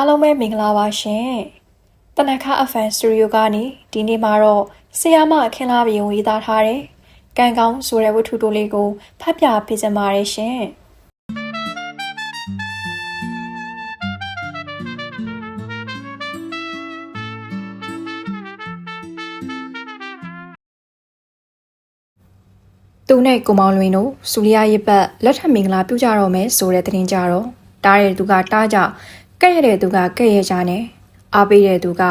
အားလုံးပဲမင်္ဂလာပါရှင်။တနခါ FM Studio ကနေဒီနေ့မှာတော့ဆီယာမအခင်းလာပြီးဝင်သားထားတဲ့ကံကောင်းဆိုတဲ့ဝတ္ထုတိုလေးကိုဖတ်ပြပေးချင်ပါတယ်ရှင်။သူနဲ့ကိုမောင်လွင်တို့စူလီယာရဲ့ပတ်လက်ထပ်မင်္ဂလာပြုကြတော့မယ်ဆိုတဲ့သတင်းကြတော့တားတဲ့သူကတားကြကဲ့ရတဲ့သူကကဲ့ရကြနဲ့အားပေးတဲ့သူက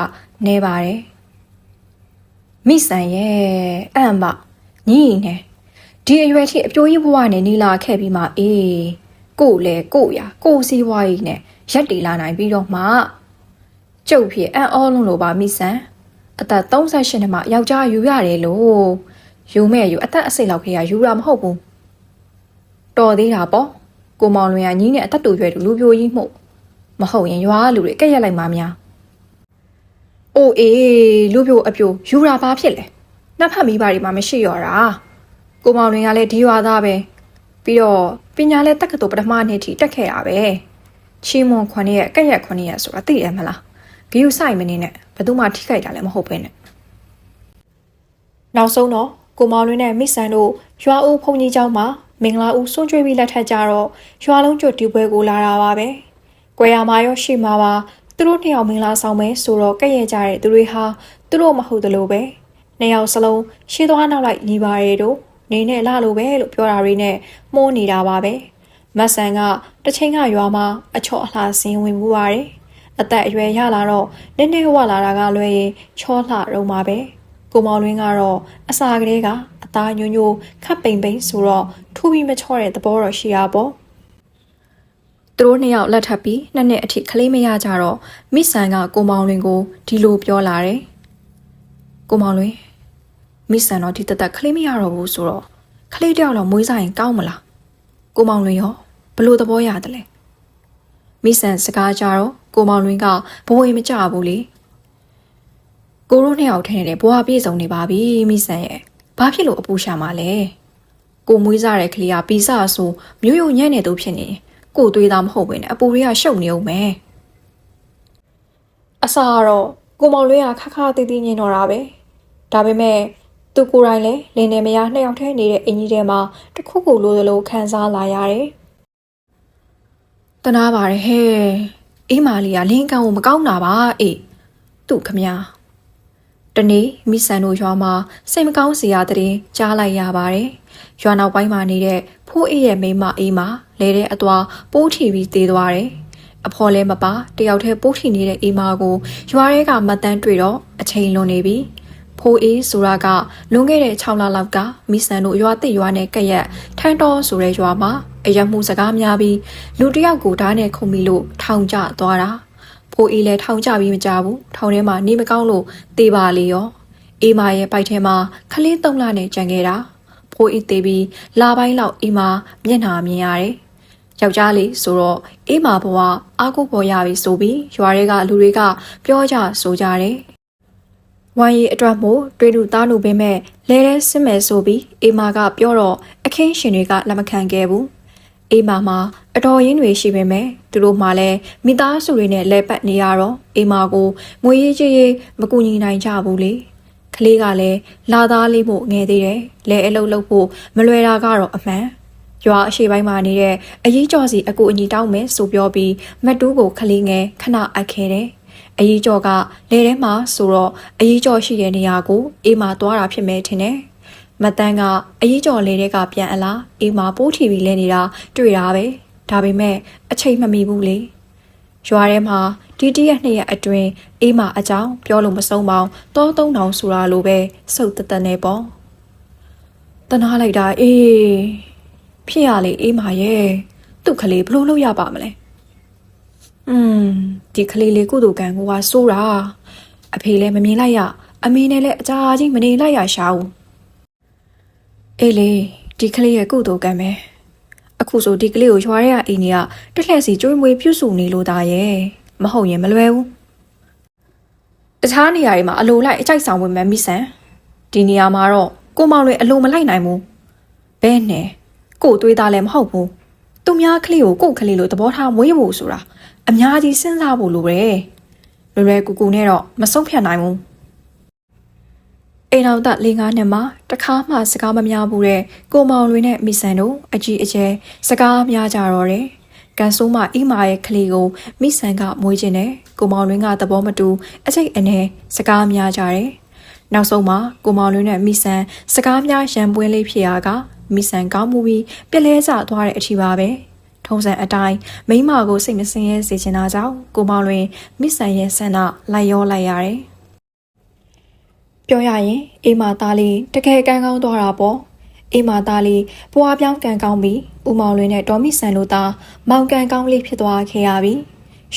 နဲပါတယ်မိဆန်ရဲ့အံ့မညီနဲ့ဒီအရွယ်ထိအပြိုးကြီးဘဝနဲ့နီလာခဲ့ပြီးမှအေးကို့လေကို့ရကို့စီးပွားကြီးနဲ့ရက်တီလာနိုင်ပြီးတော့မှကျုပ်ဖြစ်အံ့ဩလုံးလို့ပါမိဆန်အသက်38နှစ်မှယောက်ျားယူရတယ်လို့ယူမဲ့ယူအသက်အစိတ်လောက်ခေကယူတာမဟုတ်ဘူးတော်သေးတာပေါ့ကိုမောင်လွင်ကညီနဲ့အသက်တူရွယ်တူလူပြိုကြီးမှုမဟုတ်ရင်ရွာလူတွေကဲ့ရက်လိုက်မှများအိုးအေးလူပြိုအပြိုယူတာဘာဖြစ်လဲနှစ်ဖက်မိဘတွေမှမရှိရောတာကိုမောင်လွင်ကလည်းဒီရွာသားပဲပြီးတော့ပညာလည်းတက္ကသိုလ်ပထမနှစ်ထိတက်ခဲ့တာပဲချီမွန်ခွန်ရဲ့ကဲ့ရက်ခွန်ရဲ့ဆိုတာသိတယ်မလားဂီယူဆိုင်မနေနဲ့ဘယ်သူမှထိခိုက်တာလည်းမဟုတ်ပဲနဲ့နောက်ဆုံးတော့ကိုမောင်လွင်နဲ့မိဆန်တို့ရွာဦးဖုန်ကြီးเจ้าမှာမင်္ဂလာဦးစွန့်ကြွေးပြီးလက်ထပ်ကြတော့ရွာလုံးကျွတ်ဒီပွဲကိုလာတာပါပဲကွယ်ရမာရောရှိမှာပါသူတို့နှစ်ယောက်မင်္ဂလာဆောင်မယ်ဆိုတော့ကဲ့ရဲ့ကြတဲ့သူတွေဟာသူတို့မဟုတ်တယ်လို့ပဲနှစ်ယောက်စလုံးရှေးသွားနောက်လိုက်ညီပါရဲ့တို့နေနဲ့လာလို့ပဲလို့ပြောတာတွေနဲ့မှုန်းနေတာပါပဲမတ်ဆန်ကတစ်ချိန်ကရွာမှာအချော့အလှဆင်းဝင်မှုပါတယ်အသက်အရွယ်ရလာတော့နည်းနည်းဝလာတာကလွယ်ရင်ချောလှတော့မှာပဲကိုမောင်လွင်ကတော့အစာကလေးကအသားညိုညိုခပ်ပိန်ပိန်ဆိုတော့ထူပြီးမချော့တဲ့သဘောတော့ရှိရပေါ့သူတို့နှစ်ယောက်လက်ထပ်ပြီးနှစ်အထိကလေးမရကြတော့မိဆန်ကကိုမောင်လွင်ကိုဒီလိုပြောလာတယ်ကိုမောင်လွင်မိဆန်တော့ဒီတသက်ကလေးမရတော့ဘူးဆိုတော့ကလေးတယောက်တော့မွေးစားရင်ကောင်းမလားကိုမောင်လွင်ရောဘလို့သဘောရတယ်လဲမိဆန်စကားကြတော့ကိုမောင်လွင်ကဘဝမကြဘူးလေကိုတို့နှစ်ယောက်ထင်းနေတဲ့ဘဝပြည့်စုံနေပါပြီမိဆန်ရဲ့ဘာဖြစ်လို့အပူရှာမှာလဲကိုမွေးစားတဲ့ကလေးကပီစာဆိုမျိုးရိုးညံ့နေသူဖြစ်နေကိုသွေးသားမဟုတ်ဘဲနဲ့အပူတွေကရှုပ်နေအောင်မယ်အစာကတော့ကိုမောင်လွင်ကခါတီးတီးညင်တော့တာပဲဒါပေမဲ့သူကိုယ်တိုင်လည်းလင်းနေမရနှစ်ယောက်ထဲနေတဲ့အင်ကြီးထဲမှာတခုခုလိုလိုခံစားလာရတယ်တနာပါတယ်ဟဲ့အေးမာလီကလင်းကန်ကိုမကောင်းတာပါအေးသူ့ခမတနေ့မိဆန်တို့ရွာမှာစိတ်မကောင်းစရာတဲ့ကြားလိုက်ရပါတယ်။ရွာနောက်ပိုင်းမှာနေတဲ့ဖိုးအေးရဲ့မိန်းမအေးမလဲတဲ့အသွားပိုးထီပြီးသေးသွားတယ်။အဖော်လဲမပါတယောက်တည်းပိုးထီနေတဲ့အေးမကိုရွာထဲကမတ်တန်းတွေ့တော့အချိန်လွန်နေပြီ။ဖိုးအေးဆိုတာကလွန်ခဲ့တဲ့6လလောက်ကမိဆန်တို့ရွာတစ်ရွာနဲ့ကရက်ထန်းတော်ဆိုတဲ့ရွာမှာအယက်မှုစကားများပြီးလူတယောက်ကိုဓာတ်နဲ့ခုန်ပြီးလို့ထောင်ကျသွားတာဖိုးအေးလည်းထောင်ကျပြီးမကြဘူးထောင်ထဲမှာနေမကောင်းလို့တေးပါလေရောအေးမရဲ့ပိုက်ထဲမှာခလေး3လနဲ့ကြံခဲ့တာဖိုးအေးတေးပြီးလာပိုင်းလောက်အေးမမျက်နှာမြင်ရတယ်ယောက်ျားလေးဆိုတော့အေးမဘဝအားကိုပေါ်ရပြီဆိုပြီးရွာတွေကလူတွေကပြောကြဆိုကြတယ်ဝိုင်းရီအတွက်မို့တွေးလူသားလူပင်မဲ့လဲတဲ့စစ်မဲ့ဆိုပြီးအေးမကပြောတော့အခင်းရှင်တွေကလက်မခံခဲ့ဘူးအေးမမှာအတော်ရင်းတွေရှိပေမဲ့သူတို့မှလည်းမိသားစုတွေနဲ့လဲပတ်နေရတော့အေးမကိုငွေရေးကြေးရေးမကူညီနိုင်ကြဘူးလေကလေးကလည်းလာသားလေးမို့ငယ်သေးတယ်လဲအလုပ်လုပ်ဖို့မလွယ်တာကတော့အမှန်ရွာအရှိပိုင်းမှာနေတဲ့အရေးကြော်စီအကူအညီတောင်းမယ်ဆိုပြောပြီးမတ်တူးကိုကလေးငယ်ခဏအပ်ခဲ့တယ်အရေးကြော်ကလဲထဲမှာဆိုတော့အရေးကြော်ရှိတဲ့နေရာကိုအေးမသွားတာဖြစ်မယ်ထင်တယ်မတန်းကအရေးကြော်လေးတွေကပြန်အလားအေးမပိုးထီပြီးလဲနေတာတွေ့တာပဲဒါပေမဲ့အချိန်မမီဘူးလေရွာထဲမှာဒီတရက်2ရက်အတွင်းအေးမအကြောင်းပြောလို့မဆုံးပေါင်းတော3000ဆိုတာလိုပဲစုပ်တနေပေါ့တနာလိုက်တာအေးဖြစ်ရလေအေးမရဲ့သူ့ကလေးဘလို့လုပ်ရပါမလဲဒီကလေးလေးကုသိုလ်ကံကဆိုးတာအဖေလည်းမမြင်လိုက်ရအမေနဲ့လည်းအကြာကြီးမနေလိုက်ရရှာဘူးအေးလေဒီကလေးရဲ့ကုသိုလ်ကံပဲအခုဆိုဒီကလေးကိုရွာရဲအိမ်ကြီးကတက်လှည့်စီကျွေးမွေးပြုစုနေလို့သားရဲ့မဟုတ်ရင်မလွယ်ဘူးတခြားနေရာတွေမှာအလိုလိုက်အကြိုက်ဆောင်ဝင်မှမိဆန်ဒီနေရာမှာတော့ကိုမောင်လွင်အလိုမလိုက်နိုင်ဘူးဘဲနဲ့ကိုသွေးသားလည်းမဟုတ်ဘူးသူများကလေးကိုကိုကလေးလိုသဘောထားမွေးဖို့ဆိုတာ အများကြီးစဉ်းစားဖို့လိုတယ်လွယ်ကူကူနဲ့တော့မဆုံးဖြတ်နိုင်ဘူးအိမ်တော်သား၄-၅နှစ်မှာတခါမှစကားမများဘူးတဲ့ကိုမောင်လွင်နဲ့မိဆန်တို့အကြီးအကျယ်စကားများကြတော့တယ်ကန်ဆိုးမအိမာရဲ့ကလေးကိုမိဆန်ကမွေးခြင်းနဲ့ကိုမောင်လွင်ကသဘောမတူအချိတ်အနေစကားများကြတယ်နောက်ဆုံးမှာကိုမောင်လွင်နဲ့မိဆန်စကားများရန်ပွင့်လေးဖြစ်ရာကမိဆန်ကောင်းမှုပြီးပြလဲကျသွားတဲ့အထိပါပဲထုံးစံအတိုင်းမိမကိုစိတ်မစင်ရဲစေချင်တာကြောင့်ကိုမောင်လွင်မိဆန်ရဲ့ဆန္ဒလိုက်ရောလိုက်ရတယ်ပြောရရင်အိမာသားလေးတကယ်ကန်းကောင်းသွားတာပေါ့အိမာသားလေးပွားပြောင်းကန်ကောင်းပြီးဦးမောင်လွင်နဲ့ဒေါ်မိဆန်တို့သားမောင်ကန်ကောင်းလေးဖြစ်သွားခဲ့ရပြီ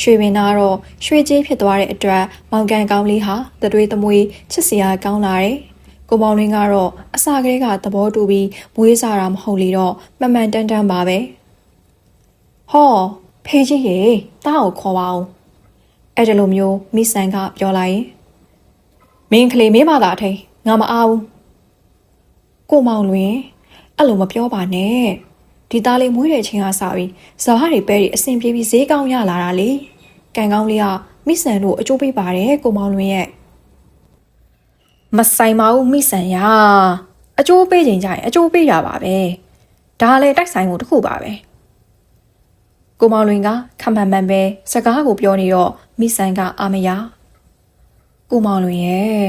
ရွှေပင်သားတော့ရွှေကြီးဖြစ်သွားတဲ့အတွက်မောင်ကန်ကောင်းလေးဟာတတွေးသမွေးချစ်စရာကောင်းလာတယ်ကိုမောင်လွင်ကတော့အစာကလေးကသဘောတူပြီးမွေးစားတာမဟုတ်လေတော့မှန်မှန်တမ်းပါပဲဟောဖေးကြီးရေတားကိုခေါ်ပါဦးအဲ့ဒီလိုမျိုးမိဆန်ကပြောလိုက်ရင်မင်းကလေးမေးပါလားထိန်ငါမအားဘူးကိုမောင်လွင်အဲ့လိုမပြောပါနဲ့ဒီသားလေးမွေးတဲ့ချင်းကစပြီးဇာတ်တွေပဲတွေအဆင်ပြေပြီးဈေးကောင်းရလာတာလေကန်ကောင်းလေးကမိဆန်တို့အကျိုးပေးပါတယ်ကိုမောင်လွင်ရဲ့မဆိုင်ပါဘူးမိဆန်ရအကျိုးပေးခြင်းကြရင်အကျိုးပေးတာပါပဲဒါလည်းတိုက်ဆိုင်မှုတစ်ခုပါပဲကိုမောင်လွင်ကခမှန်မှန်ပဲစကားကိုပြောနေတော့မိဆန်ကအာမရကိုမောင်လွင်ရဲ့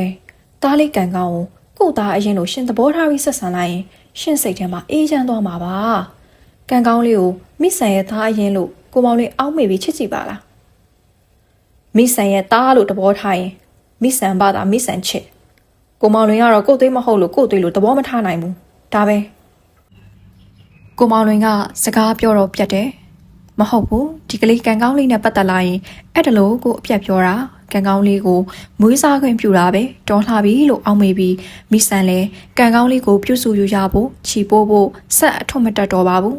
တားလေးကန်ကောင်းကိုသားအရင်လိုရှင်သဘောထားပြီးဆက်ဆံလိုက်ရင်ရှင်စိတ်ထဲမှာအေးချမ်းသွားမှာပါကန်ကောင်းလေးကိုမိဆန်ရဲ့သားအရင်လို့ကိုမောင်လွင်အောက်မေ့ပြီးချစ်ကြည့်ပါလားမိဆန်ရဲ့သားလို့သဘောထားရင်မိဆန်ဘာသာမိဆန်ချစ်ကိုမောင်လွင်ကတော့ကိုယ်သွေးမဟုတ်လို့ကိုယ်သွေးလို့သဘောမထားနိုင်ဘူးဒါပဲကိုမောင်လွင်ကစကားပြောတော့ပြတ်တယ်မဟုတ်ဘူးဒီကလေးကန်ကောင်းလေးနဲ့ပတ်သက်လာရင်အဲ့ဒါလို့ကိုအပြတ်ပြောတာကန်ကောင်းလေးကိုမွေးစားခွင့်ပြုတာပဲတော်လှပြီလို့အောက်မေ့ပြီးမိဆန်လဲကန်ကောင်းလေးကိုပြုစုယူရဖို့ချီပိုးဖို့ဆက်အထွတ်မတက်တော့ပါဘူး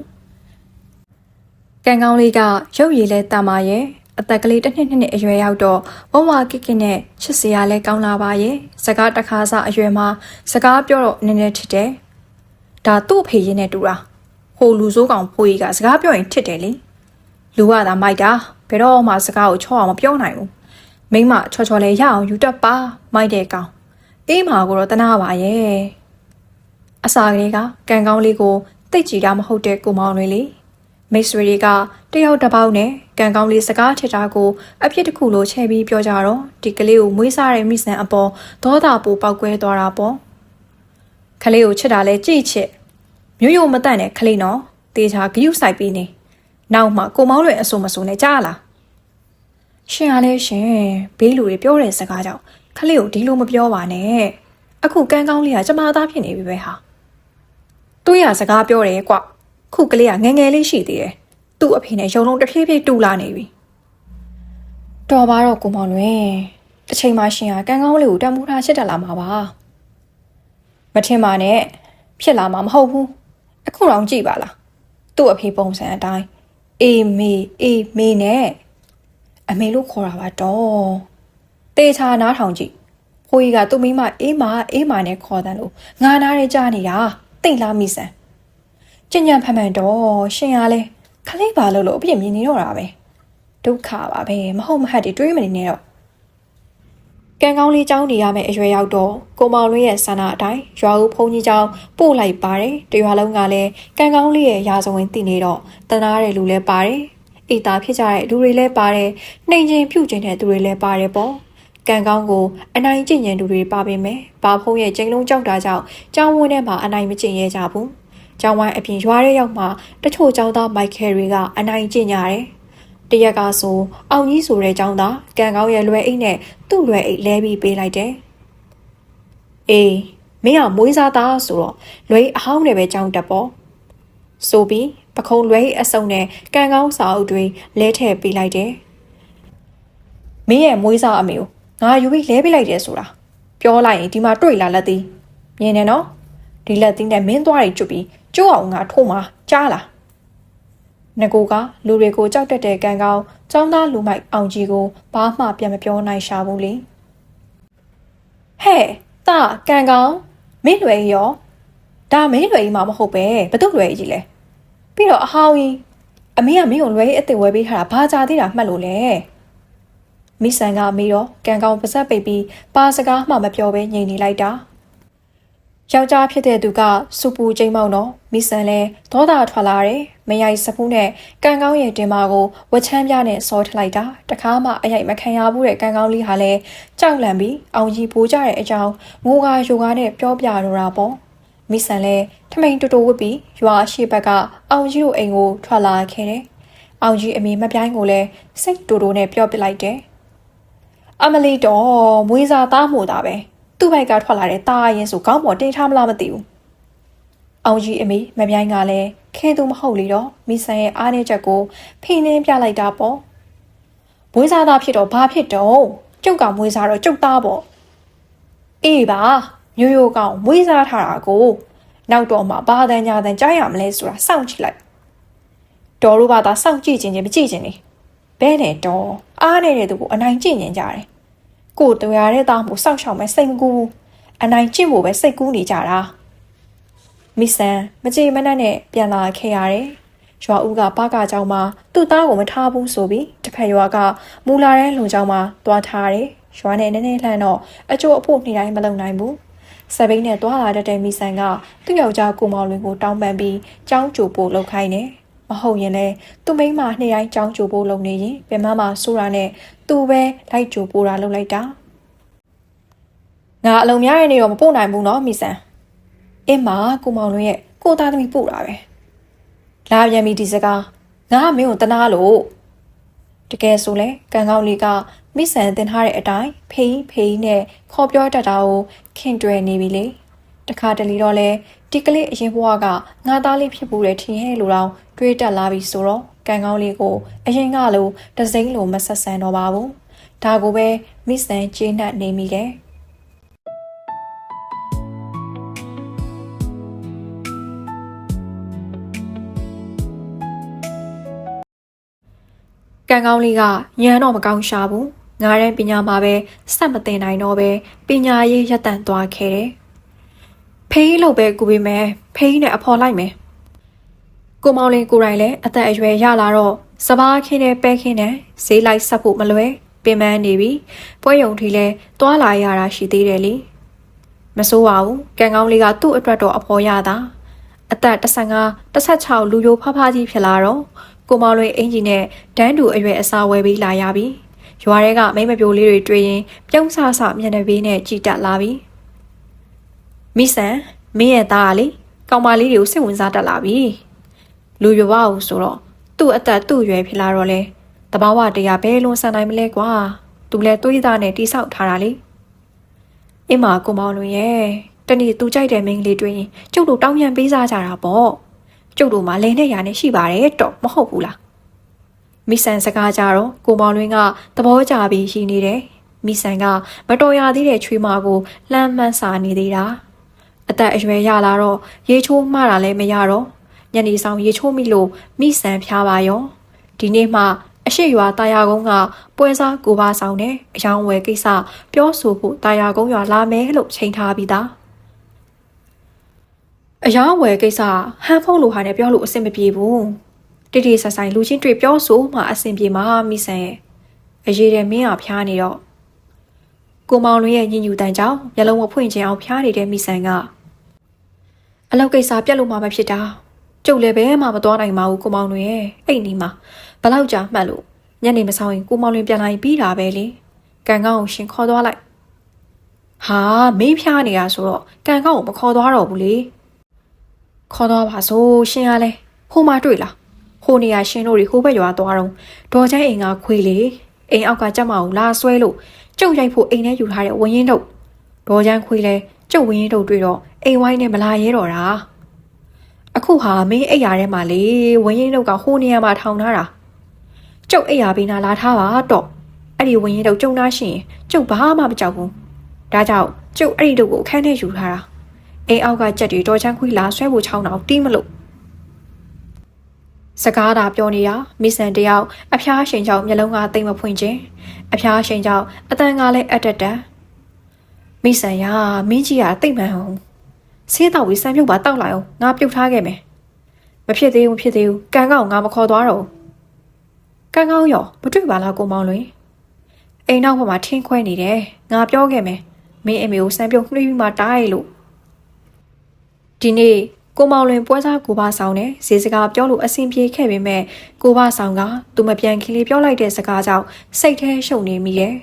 ကန်ကောင်းလေးကရုပ်ရည်လဲတန်ပါရဲ့အသက်ကလေးတစ်နှစ်အရွယ်ရောက်တော့ဝဝကိကိနဲ့ချစ်စရာလဲကောင်းလာပါရဲ့စကားတစ်ခါစားအရွယ်မှာစကားပြောတော့နည်းနည်းထစ်တယ်ဒါသူ့အဖေရင်းနဲ့တူတာဟိုလူစိုးကောင်ဖိုးကြီးကစကားပြောရင်ထစ်တယ်လေလူကသာမိုက်တာဘယ်တော့မှစကားကိုချော့အောင်မပြောနိုင်ဘူးမိမချော်ချော်လေးရအောင်ယူတတ်ပါမိုက်တဲ့ကောင်အေးမာကိုတော့တနာပါရဲ့အစာကလေးကကန်ကောင်းလေးကိုတိတ်ကြည့်တာမဟုတ်တဲ့ကိုမောင်လေးလေမိတ်ဆွေတွေကတယောက်တစ်ပေါက်နဲ့ကန်ကောင်းလေးစကားထစ်တာကိုအဖြစ်တစ်ခုလိုချဲပြီးပြောကြတော့ဒီကလေးကိုမွေးစားတဲ့မိဆန်အပေါ်ဒေါသပိုပေါက်ကွဲသွားတာပေါ့ခလေးကိုချစ်တာလဲကြိတ်ချစ်မျိုးရိုးမတန့်တဲ့ခလေးနော်တေချာဂယုဆိုင်ပြီးနေနောက်မှကိုမောင်လွင်အဆိုမဆိုနဲ့ကြားလားရှင်အားလဲရှင်ဘေးလူတွေပြောတဲ့စကားကြောင့်ခလေးကိုဒီလိုမပြောပါနဲ့အခုကန်ကောင်းလေးကကျမသားဖြစ်နေပြီပဲဟာသူ့ရစကားပြောတယ်ကွခုကလေးကငယ်ငယ်လေးရှိသေးတယ်သူ့အဖေနဲ့ရုံလုံးတစ်ဖြည်းဖြည်းတူလာနေပြီတော်ပါတော့ကိုမောင်လွင်တစ်ချိန်မှရှင်ကကန်ကောင်းလေးကိုတန်ဖိုးထားချစ်တက်လာမှာပါမထင်ပါနဲ့ဖြစ်လာမှာမဟုတ်ဘူးအခုတော့ကြည့်ပါလားသူ့အဖေပုံစံအတိုင်းအေးမေနဲ့အမေလို့ခေါ်တာပါတော့တေချာနားထောင်ကြည့်ဖိုးကြီးကသူ့မိမအေးမာနဲ့ခေါ်တယ်လို့ငါနားရဲကြားနေတာတိတ်လားမိဆန်ကြင်ကြံဖန်ဖန်တော့ရှင်ရလဲခလေးပါလို့အပြစ်မြင်နေတော့တာပဲဒုက္ခပါပဲမဟုတ်မဟတ်တွေတွေးမနေနဲ့တော့ကန်ကောင်းလေးကျောင်းနေရမယ်အရွယ်ရောက်တော့ကိုမောင်လွင်ရဲ့ဆန္ဒအတိုင်းရွာဦးဖုန်ကြီးကျောင်းပို့လိုက်ပါတယ်တရွာလုံးကလည်းကန်ကောင်းလေးရဲ့ရာဇဝင်သိနေတော့တနာတဲ့လူလည်းပါတယ်အိတာဖြစ်ကြတဲ့လူတွေလည်းပါတယ်နှိမ်ချင်းပြုတ်ကျင်တဲ့သူတွေလည်းပါတယ်ပေါ့ကန်ကောင်းကိုအနိုင်ကျင့်ញံသူတွေပါပေမဲ့ဘာဖုံးရဲ့ကျိန်လုံးကြောက်တာကြောင့်ကျောင်းဝင်းထဲမှာအနိုင်မကျင့်ရဲကြဘူးကျောင်းဝိုင်းအပြင်ရွာထဲရောက်မှတချို့ကျောင်းသားမိုက်ခဲတွေကအနိုင်ကျင့်ကြတယ်တရက်ကဆိုအောင်ကြီးဆိုတဲ့ကျောင်းသားကန်ကောင်းရဲ့လွယ်အိတ်နဲ့သူ့လွယ်အိတ်လဲပြီးပေးလိုက်တယ်အေးမင်းကမွေးစားသားဆိုတော့လွယ်အိတ်အဟောင်းနဲ့ပဲကျောင်းတက်ပေါ့ဆိုပြီးပခုံးလွယ်အိတ်အစုံနဲ့ကန်ကောင်းစာအုပ်တွေလဲထည့်ပေးလိုက်တယ်မင်းရဲ့မွေးစားအမေကိုငါယူပြီးလဲပေးလိုက်တယ်ဆိုတာပြောလိုက်ရင်ဒီမှာတွေ့လာလက်သေးမြင်နေနော်ဒီလက်သေးနဲ့မင်းသွားတွေကျွတ်ပြီးကျိုးအောင်ငါထိုးမှာကြားလားငကိုကလူတွေကိုကြောက်တက်တဲ့ကန်ကောင်းចောင်းသားလူမိုက်အောင်ကြီးကိုဘာမှပြန်မပြောနိုင်ရှာဘူးလေဟဲ့တာကန်ကောင်းမင်းလွယ်ရောဒါမင်းလွယ်ကြီးမှမဟုတ်ပဲဘသူ့လွယ်ကြီးလဲပြီးတော့အဟောင်းကြီး အမေကမင်းကိုလွယ်ရေးအစ်စ်ဝဲပေးထားတာဘာကြာသေးတာမှတ်လို့လဲမိဆန်ကမေးတော့ကန်ကောင်ပါဇက်ပိတ်ပြီးပါစကားမှမပြောဘဲငြိမ်နေလိုက်တာယောက်ျားဖြစ်တဲ့သူကစူပူချိန်မောင်းတော့မိဆန်လဲဒေါသထွက်လာတယ်မရိုက်စပူးနဲ့ကန်ကောင်းရဲ့တင်မာကိုဝချမ်းပြနဲ့စောထလိုက်တာတခါမှအရိုက်မခံရဘူးတဲ့ကန်ကောင်းလေးဟာလဲကြောက်လန့်ပြီးအောင်ကြီးပိုးကြတဲ့အကြောင်းငိုကားယူကားနဲ့ပြောပြတော့တာပေါ့မိဆန်လဲထမိန်တူတူဝစ်ပြီးရွာရှိဘက်ကအောင်ကြီးတို့အိမ်ကိုထွက်လာခဲ့တယ်အောင်ကြီးအမေမပြိုင်းကိုလဲစိတ်တူတူနဲ့ပြောပစ်လိုက်တယ်အမလီတော့မွေးစားသားမို့တာပဲသူ့ဘက်ကထွက်လာတဲ့တားရင်ဆိုခေါင်းပေါ်တင်ထားမလားမသိဘူးအောင်ကြီးအမေမပြိုင်းကလည်းခဲသူမဟုတ်လေတော့မိဆန်ရဲ့အားနည်းချက်ကိုဖိနှင်းပြလိုက်တာပေါ့မွေးစားသားဖြစ်တော့ဘာဖြစ်တော့ကျုပ်ကမွေးစားတော့ကျုပ်သားပေါ့အေးပါရိုးရိုးကောင်မွေးစားထားတာကိုနောက်တော့မှဘာတန်ညာတန်ကြားရမလဲဆိုတာစောင့်ကြည့်လိုက်တော်တို့ဘာသာစောင့်ကြည့်ခြင်းချင်းမကြည့်ခြင်းနေဘဲနဲ့တော့အားနေတဲ့သူကိုအနိုင်ကျင့်နေကြတယ်ကိုတရားတဲ့သားမို့စောင့်ရှောက်မဲ့စိတ်မကူဘူးအနိုင်ကျင့်ဖို့ပဲစိတ်ကူးနေကြတာမိဆန်မကြေမနက်နဲ့ပြန်လာခဲ့ရတယ်ရွာဦးကဘာကเจ้าမှာသူ့သားကိုမထားဘူးဆိုပြီးတစ်ဖက်ရွာကမူလာတဲ့လူเจ้าမှာတွားထားတယ်ရွာနဲ့နည်းနည်းလှမ်းတော့အကျိုးအဖို့နေတိုင်းမလုံနိုင်ဘူးစပိန်နဲ့တွားလာတဲ့မိဆန်ကသူ့ယောက်ျားကိုမောင်လွင်ကိုတောင်းပန်ပြီးကြောင်းကြိုဖို့လုပ်ခိုင်းတယ်မဟုတ်ရင်လဲသူ့မိန်းမနေ့တိုင်းကြောင်းကြိုဖို့လုပ်နေရင်ပြန်မဆိုးတာနဲ့သူပဲလိုက်ကြိုပို့တာလုပ်လိုက်တာငါအလုံးများရနေတော့မပို့နိုင်ဘူးနော်မိဆန်အင်းမကိုမောင်လွင်ရဲ့ကိုသားသမီးပို့တာပဲလာပြန်ပြီဒီစကားငါမင်းကိုတနာလို့တကယ်ဆိုလဲကန်ကောင်းလေးကမိဆန်တင်ထားတဲ့အတိုင်းဖေးနဲ့ခေါ်ပြောတတ်တာကိုခင်တွယ်နေပြီလေတခါတလေတော့လဲဒီကလေးအရင်ဘဝကငါသားလေးဖြစ်ဘူးတဲ့ထင်ဟဲ့လို့တော့တွေးတက်လာပြီဆိုတော့ကန်ကောင်းလေးကိုအရင်ကလိုတစိမ့်လိုမဆက်ဆံတော့ပါဘူးဒါကိုပဲမိဆန်ကျေးနပ်နေမိတယ်ကန်ကောင်းလေးကညံတော့မကောင်းရှာဘူးငါတဲ့ပညာမှာပဲစက်မတင်နိုင်တော့ပဲပညာရေးရပ်တန့်သွားခဲ့တယ်ဖေးလို့ပဲကူပေးမယ်ဖေးနဲ့အဖော်လိုက်မယ်ကိုမောင်လင်းကိုရိုင်းလည်းအသက်အရွယ်ရလာတော့စပားခင်းနဲ့ပဲခင်းနဲ့ဈေးလိုက်ဆက်ဖို့မလွယ်ပင်ပန်းနေပြီပွဲရုံထီလဲတွားလာရတာရှိသေးတယ်လေမစိုးပါဘူးကန်ကောင်းလေးကသူ့အတွက်တော့အဖော်ရတာအသက်15-16လူယိုဖဖကြီးဖြစ်လာတော့ကိုမောင်လွင်အင်ဂျီနဲ့ဒန်းတူအရွယ်အစားဝဲပြီးလာရပြီရွာထဲကမိမပြိုလေးတွေတွေ့ရင်ပြုံးဆဆမျက်နှာပေးနဲ့ကြည်တက်လာပြီမိဆန်မင်းရဲ့သားကလေကောင်မလေးတွေကိုစိတ်ဝင်စားတတ်လာပြီလူရွာကိုဆိုတော့သူ့အသက်သူ့ရွယ်ဖြစ်လာတော့လေတဘာဝတရားဘယ်လုံးဆန်နိုင်မလဲကွာသူလဲသွေးသားနဲ့တိဆောက်ထားတာလေအင်းမကိုမောင်လွင်ရဲ့တနေ့သူကြိုက်တဲ့မိန်းကလေးတွေ့ရင်ကျုပ်တို့တောင်းပြန်ပေးစားကြတာပေါ့ကျုပ်တို့မှလဲနဲ့ရနဲ့ရှိပါတယ်တော့မဟုတ်ဘူးလားမိဆန်စကားကြတော့ကိုမောင်လွင်ကသဘောကျပြီးရှိနေတယ်မိဆန်ကမတော်ရသေးတဲ့ချွေးမကိုလှမ်းမှန်းစာနေသေးတာအသက်အရွယ်ရလာတော့ရေချိုးမှတာလည်းမရတော့ညနေဆောင်ရေချိုးမိလို့မိဆန်ဖျားပါရောဒီနေ့မှအရှိရွာတာယာကုန်းကပွဲစားကိုပါဆောင်နဲ့အယောင်ဝယ်ကိစ္စပြောဆိုဖို့တာယာကုန်းရွာလာမယ်လို့ချိန်ထားပြီးသားအယောင်ဝယ်ကိစ္စဟန်ဖုန်းလိုဟာနဲ့ပြောလို့အဆင်မပြေဘူးတိတိဆဆိုင်လူချင်းတွေ့ပြောဆိုမှအဆင်ပြေမှာမိဆန်ရဲ့အရေးတဲ့မင်းအောင်ဖျားနေတော့ကိုမောင်လွင်ရဲ့ညင်ညူတန်ကြောင့်မျက်လုံးမဖွင့်ချင်အောင်ဖျားနေတဲ့မိဆန်ကအလောက်ကိစ္စပြက်လို့မှမဖြစ်တာကျုပ်လည်းဘဲမှမသွားနိုင်ပါဘူးကိုမောင်လွင်ရဲ့အဲ့ဒီမှာဘလောက်ကြာမှတ်လို့ညနေမဆောင်ရင်ကိုမောင်လွင်ပြန်လာရင်ပြီးတာပဲလေကန်ကောင်းကိုရှင်ခေါ်သွားလိုက်ဟာမင်းဖျားနေရဆိုတော့ကန်ကောင်းကိုမခေါ်သွားတော့ဘူးလေခေါ်သွားပါဆိုရှင်ကလည်းဟိုမှတွေ့လားဟိုနေရရှင်တို့တွေဟိုဘက်ရွာသွားတော့ဒေါ်ချမ်းအိမ်ကခွေလေအိမ်အောက်ကကြက်မအောင်လာဆွဲလို့ကျုပ်ရိုက်ဖို့အိမ်ထဲယူထားတဲ့ဝင်းရင်တို့ဒေါ်ချမ်းခွေလဲကျုပ်ဝင်းရင်တို့တွေ့တော့အိမ်ဝိုင်းနဲ့မလာရဲတော့တာအခုဟာမင်းအိမ်ရထဲမှာလေဝင်းရင်တို့ကဟိုနေရာမှာထောင်ထားတာကျုပ်အိမ်ရဘေးနာလာထားပါတော့အဲ့ဒီဝင်းရင်တို့ကျုံသားရှင်ကျုပ်ဘာမှမကြောက်ဘူးဒါကြောင့်ကျုပ်အဲ့ဒီတို့ကိုအခန်းထဲယူထားတာအိမ်အောက်ကကြက်တွေဒေါ်ချမ်းခွေလာဆွဲဖို့ချောင်းတော့တီးမလို့စကားသာပြောနေရမိဆန်တယောက်အဖျားရှင်ကြောင့်မျက်လုံးကတိတ်မဖွင့်ခြင်းအဖျားရှင်ကြောင့်အတန်ကလည်းအတက်တက်မိဆန်ရမင်းကြီးကတိတ်မှန်အောင်ဆေးတော့ဝေးဆန်ပြုတ်ပါတောက်လိုက်အောင်ငါပြုတ်ထားခဲ့မယ် မဖြစ်သေးဘူးကန်းကောင်းငါမခေါ်သွားတော့ကန်းကောင်းရောမတွေ့ပါလားကိုမောင်လွင်အိမ်နောက်ဘက်မှာထင်းခွဲနေတယ်ငါပြောခဲ့မယ်မင်းအမေကိုစံပြုတ်နှွှေးပြီးမှတားရလို့ဒီနေ့ကိုမောင်လွင်ပွဲစားကိုပါဆောင်နဲ့ဈေးစကားပြောလို့အဆင်ပြေခဲ့ပေမဲ့ကိုပါဆောင်ကသူမပြန်ခင်လေးပြောလိုက်တဲ့စကားကြောင့်စိတ်ထဲရှုပ်နေမိတယ်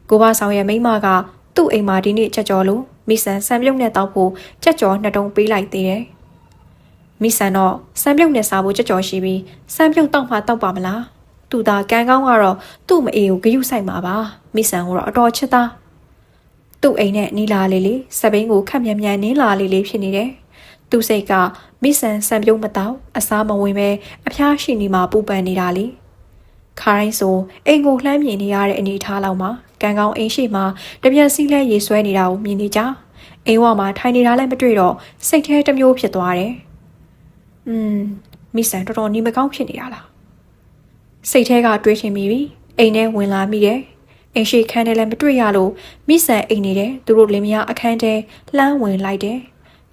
ကိုပါဆောင်ရဲ့မိန်းမကသူ့အိမ်မှာဒီနေ့ချက်ကြော်လို့မိဆန်စံပြုတ်နဲ့တောက်ဖို့ချက်ကြော်နှစ်တုံးပေးလိုက်သေးတယ်မိဆန်တော့စံပြုတ်နဲ့စားဖို့ချက်ကြော်ရှိပြီးစံပြုတ်တောက်မှတောက်ပါမလားသူသာကံကောင်းကတော့သူ့မအေကိုဂရုစိုက်မှာပါမိဆန်ကတော့အတော်ချစ်သားသူ့အိမ်နဲ့နီလာလေးစပိန်ကိုခက်မြန်မြန်နင်းလာလေးဖြစ်နေတယ်သူစိတ်ကမိဆန်စံပြုံးမတော့အစားမဝင်ပဲအဖျားရှိနေမှပူပန်နေတာလေခါတိုင်းဆိုအိမ်ကိုလှမ်းမြင်နေရတဲ့အနေထားလောက်မှာကံကောင်းအိမ်ရှိမှတပြန်စီးလဲရေဆွဲနေတာကိုမြင်နေကြအိမ်ဝမှာထိုင်နေတာလည်းမတွေ့တော့စိတ်ထဲတစ်မျိုးဖြစ်သွားတယ်မိဆန်တော်တော်နေမကောင်းဖြစ်နေတာလားစိတ်ထဲကတွေးချင်မိပြီအိမ်ထဲဝင်လာမိတယ်အိမ်ရှိခန်းထဲလည်းမတွေ့ရလို့မိဆန်အိမ်နေတယ်သူတို့လင်မယားအခန်းထဲလှမ်းဝင်လိုက်တယ်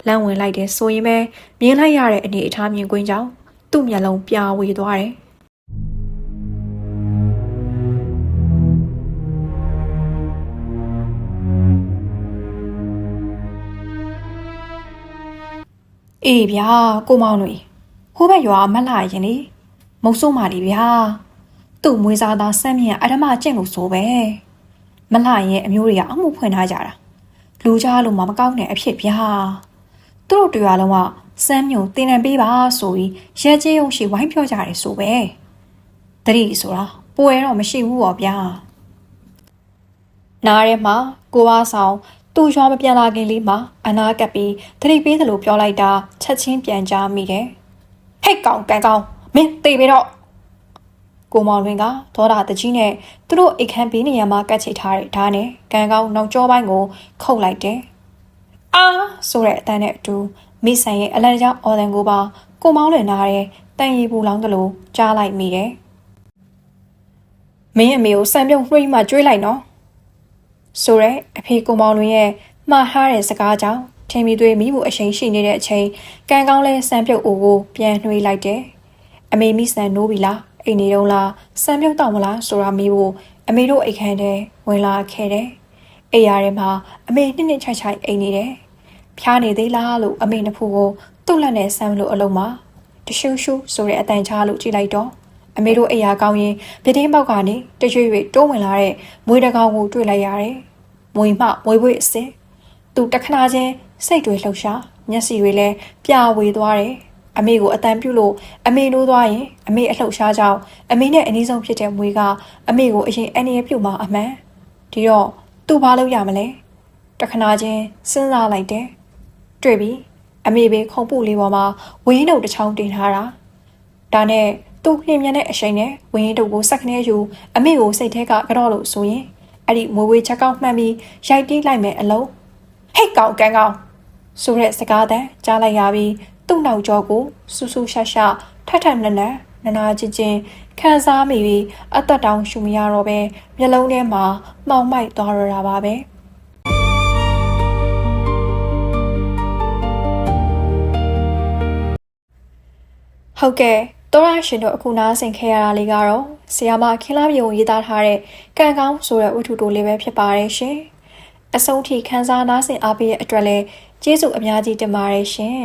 လမ်းဝင်လိုက်တယ်ဆိုရင်ပဲမြင်လိုက်ရတဲ့အနေအထားမြင်ကွင်းကြောင့်သူ့မျက်လုံးပြာဝေသွားတယ်အေးဗျာကိုမောင်တွေဟိုဘက်ရွာမလှရင်လေမုတ်ဆိုးမာလီဗျာသူ့မွေးစားသားစမ်းမြင့်အဓမ္မကျင့်လို့ဆိုပဲမလှရင်အမျိုးတွေကအမှုဖွင့်ထားကြတာလူကြားလို့မကောင်းတဲ့အဖြစ်ဗျာသူတို့တရားလုံးကစမ်းမြုံတင်တန်ပေးပါဆိုပြီးရဲကျေးုံရှိဝိုင်းပြောကြတယ်ဆိုပဲတတိဆိုတာပွဲတော့မရှိဘူးပေါ့ဗျာနားထဲမှာကိုဝါဆောင်သူ့ရွာမပြန်လာခင်လေးမှာအနာကပ်ပြီးတတိပေးသလိုပြောလိုက်တာချက်ချင်းပြန်ကြားမိတယ်ဟဲ့ကောင်ကန်ကောင်မင်းတေပြီးတော့ကိုမောင်လွင်ကဒေါသတကြီးနဲ့သူတို့အိတ်ခမ်းဘေးနေရာမှာကတ်ချိတ်ထားတဲ့ဓာတ်နဲ့ကန်ကောင်နောက်ကျောပိုင်းကိုခုတ်လိုက်တယ်အာဆိုတဲ့အတန်းနဲ့အတူမိဆန်ရဲ့အလန်ကြောင့်အော်တန်ကိုပါကိုမောင်းလွင်နာတဲ့တန်ရီပူလောင်းကလေးကြားလိုက်မိတယ်မင်းအမေကိုစံပြုံနှွှေးမှကျွေးလိုက်နော်ဆိုတဲ့အဖေကိုမောင်လွင်ရဲ့မှားထားတဲ့စကားကြောင့်ထင်မိသွေးမိမှုအချိန်ရှိနေတဲ့အချိန်ကံကောင်းလဲစံပြုတ်အိုကိုပြန်နှွှေးလိုက်တယ်အမေမိဆန်နိုးပြီလားအိမ်နေတော့လားစံပြုတ်တော့မလားဆိုတာမေးဖို့အမေတို့အိတ်ခမ်းထဲဝင်လာခဲ့တယ်အိမ်ရထဲမှာအမေနှစ်ချိုက်ချိုက်အိမ်နေတယ်ဖျားနေသေးလားလို့အမေနှစ်ဖူကိုသူ့လက်နဲ့ဆမ်းလို့အလုံးမှာတရှူးရှူးဆိုတဲ့အတန်ချားလို့ကြည့်လိုက်တော့အမေတို့အိယာကောင်းရင်ပြတင်းပေါက်ကနေတရွေ့ရွေ့တိုးဝင်လာတဲ့မွေးတကောင်ကိုတွေ့လိုက်ရတယ်။မွေမှမွေပွေအစစ်သူတခဏချင်းစိတ်တွေလှုပ်ရှားမျက်စိတွေလည်းပြဝေသွားတယ်။အမေကိုအတန်ပြုတ်လို့အမေနိုးသွားရင်အမေအလှုပ်ရှားကြောင့်အမေနဲ့အနည်းဆုံးဖြစ်တဲ့မွေကအမေကိုအရင်အနေနဲ့ပြုတ်မှအမှန်ဒီတော့သူ့ဘာလုပ်ရမလဲတခဏချင်းစဉ်းစားလိုက်တယ်တွေ့ပြီအမေပဲခုံပုလေးပေါ်မှာဝင်းတုပ်တစ်ချောင်းတင်ထားတာဒါနဲ့သူ့နှင်းမြန်းတဲ့အရှိန်နဲ့ဝင်းတုပ်ကိုစက်ခနဲယူအမေကိုစိတ်ထဲကကြော့လို့ဆိုရင်အဲ့ဒီမွေဝေးချက်ကောက်မှန်ပြီးရိုက်တိလိုက်မယ်အလုံးဟိတ်ကောင်ကန်ကောင်ဆိုတဲ့စကားတန်းကြားလိုက်ရပြီးသူ့နောက်ကျောကိုဆူဆူရှာရှာထထနနနနာချင်းချင်းခံစားမိပြီးအသက်တောင်ရှူမရတော့ပဲမျက်လုံးထဲမှာမှောင်မိုက်သွားရတာပါပဲဟုတ်ကဲ့တော်ရရှင်တို့အခုနားဆင်ခဲ့ရတာလေးကတော့ဆီယာမခင်လာပြေကိုရေးသားထားတဲ့ကံကောင်းဆိုတဲ့ဝတ္ထုတိုလေးပဲဖြစ်ပါတယ်ရှင်အဆုံးထိခန်းစားနားဆင်အားပေးတဲ့အတွက်လည်းကျေးဇူးအများကြီးတင်ပါတယ်ရှင်